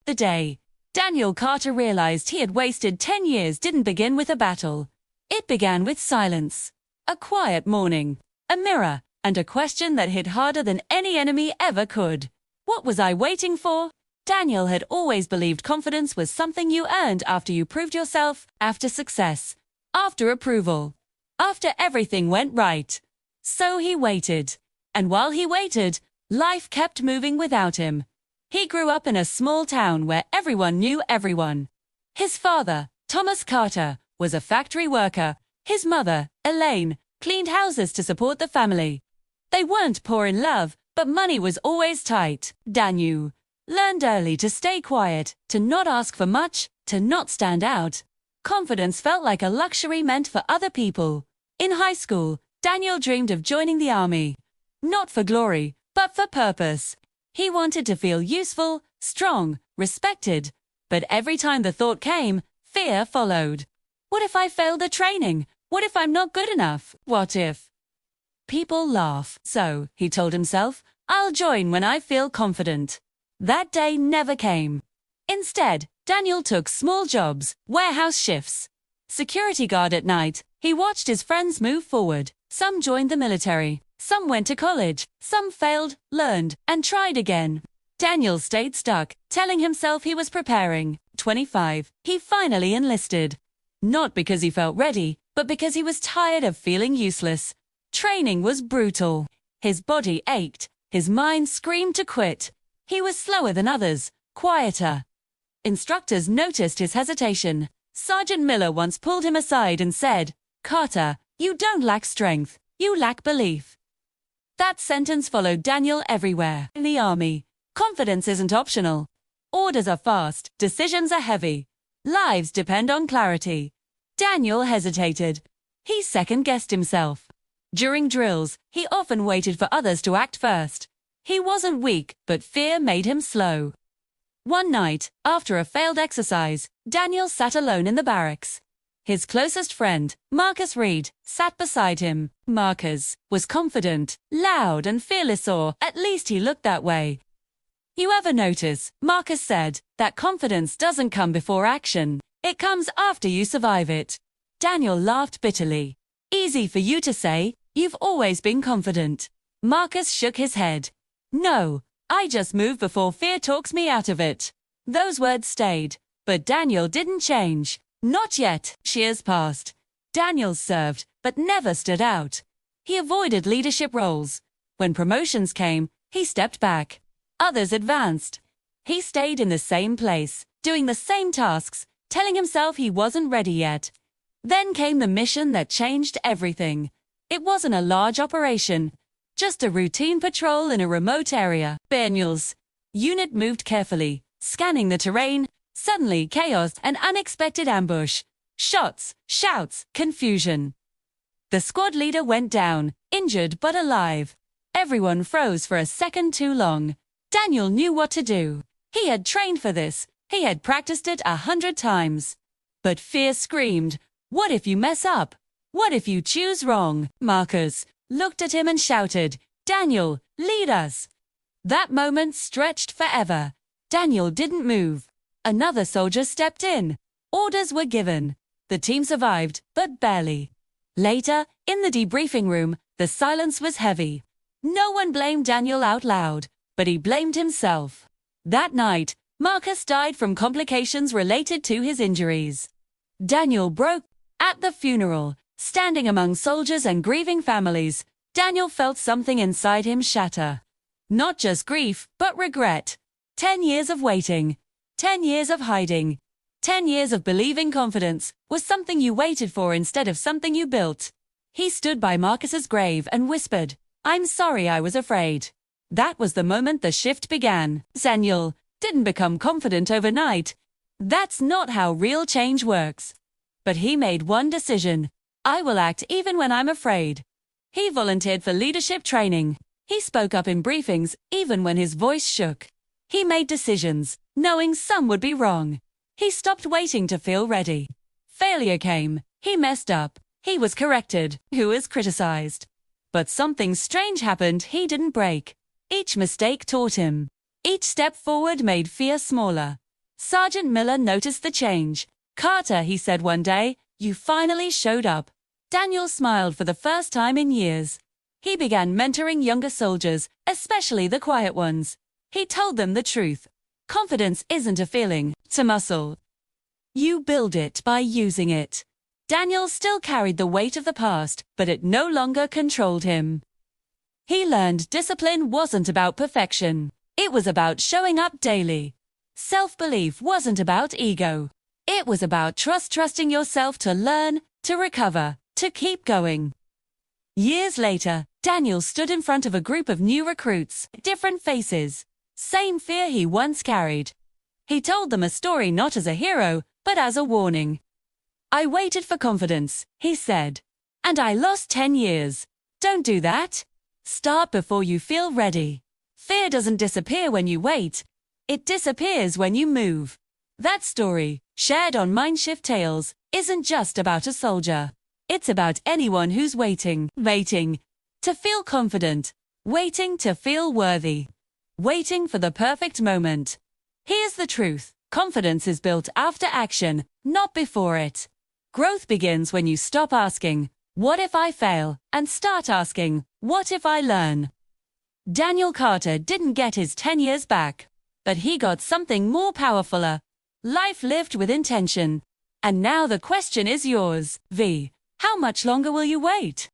The day Daniel Carter realized he had wasted 10 years didn't begin with a battle. It began with silence. A quiet morning, a mirror, and a question that hit harder than any enemy ever could. What was I waiting for? Daniel had always believed confidence was something you earned after you proved yourself, after success, after approval, after everything went right. So he waited. And while he waited, life kept moving without him. He grew up in a small town where everyone knew everyone. His father, Thomas Carter, was a factory worker. His mother, Elaine, cleaned houses to support the family. They weren't poor in love, but money was always tight. Daniel learned early to stay quiet, to not ask for much, to not stand out. Confidence felt like a luxury meant for other people. In high school, Daniel dreamed of joining the army. Not for glory, but for purpose. He wanted to feel useful, strong, respected. But every time the thought came, fear followed. What if I fail the training? What if I'm not good enough? What if people laugh? So, he told himself, I'll join when I feel confident. That day never came. Instead, Daniel took small jobs, warehouse shifts, security guard at night. He watched his friends move forward. Some joined the military. Some went to college. Some failed, learned, and tried again. Daniel stayed stuck, telling himself he was preparing. 25, he finally enlisted. Not because he felt ready, but because he was tired of feeling useless. Training was brutal. His body ached. His mind screamed to quit. He was slower than others, quieter. Instructors noticed his hesitation. Sergeant Miller once pulled him aside and said, "Carter, you don't lack strength, you lack belief." That sentence followed Daniel everywhere. In the army, confidence isn't optional. Orders are fast, decisions are heavy. Lives depend on clarity. Daniel hesitated. He second-guessed himself. During drills, he often waited for others to act first. He wasn't weak, but fear made him slow. One night, after a failed exercise, Daniel sat alone in the barracks. His closest friend, Marcus Reed, sat beside him. Marcus was confident, loud and fearless, or at least he looked that way. "You ever notice," Marcus said, "that confidence doesn't come before action. It comes after you survive it." Daniel laughed bitterly. "Easy for you to say, you've always been confident." Marcus shook his head. "No, I just move before fear talks me out of it." Those words stayed, but Daniel didn't change. Not yet. Years passed. Daniel served, but never stood out. He avoided leadership roles. When promotions came, he stepped back. Others advanced. He stayed in the same place, doing the same tasks, telling himself he wasn't ready yet. Then came the mission that changed everything. It wasn't a large operation, just a routine patrol in a remote area. Daniel's unit moved carefully, scanning the terrain. Suddenly, chaos, an unexpected ambush. Shots, shouts, confusion. The squad leader went down, injured but alive. Everyone froze for a second too long. Daniel knew what to do. He had trained for this. He had practiced it 100 times. But fear screamed, "What if you mess up? What if you choose wrong?" Marcus looked at him and shouted, "Daniel, lead us." That moment stretched forever. Daniel didn't move. Another soldier stepped in. Orders were given. The team survived, but barely. Later, in the debriefing room, the silence was heavy. No one blamed Daniel out loud, but he blamed himself. That night, Marcus died from complications related to his injuries. Daniel broke. At the funeral, standing among soldiers and grieving families, Daniel felt something inside him shatter. Not just grief, but regret. 10 years of waiting. 10 years of hiding. 10 years of believing confidence was something you waited for instead of something you built. He stood by Marcus's grave and whispered, "I'm sorry I was afraid." That was the moment the shift began. Daniel didn't become confident overnight. That's not how real change works. But he made one decision. I will act even when I'm afraid. He volunteered for leadership training. He spoke up in briefings even when his voice shook. He made decisions, knowing some would be wrong. He stopped waiting to feel ready. Failure came. He messed up. He was corrected. He was criticized. But something strange happened. He didn't break. Each mistake taught him. Each step forward made fear smaller. Sergeant Miller noticed the change. "Carter," he said one day, "you finally showed up." Daniel smiled for the first time in years. He began mentoring younger soldiers, especially the quiet ones. He told them the truth. Confidence isn't a feeling, it's a muscle. You build it by using it. Daniel still carried the weight of the past, but it no longer controlled him. He learned discipline wasn't about perfection. It was about showing up daily. Self-belief wasn't about ego. It was about trusting yourself to learn, to recover, to keep going. Years later, Daniel stood in front of a group of new recruits, different faces, same fear he once carried. He told them a story not as a hero, but as a warning. "I waited for confidence," he said, "and I lost 10 years. Don't do that. Start before you feel ready. Fear doesn't disappear when you wait. It disappears when you move." That story, shared on MindShift Tales, isn't just about a soldier. It's about anyone who's waiting to feel confident, waiting to feel worthy, waiting for the perfect moment. Here's the truth: confidence is built after action, not before it. Growth begins when you stop asking, "What if I fail?" and start asking, "What if I learn?" Daniel Carter didn't get his 10 years back, but he got something more powerful: life lived with intention. And now the question is yours, V. How much longer will you wait?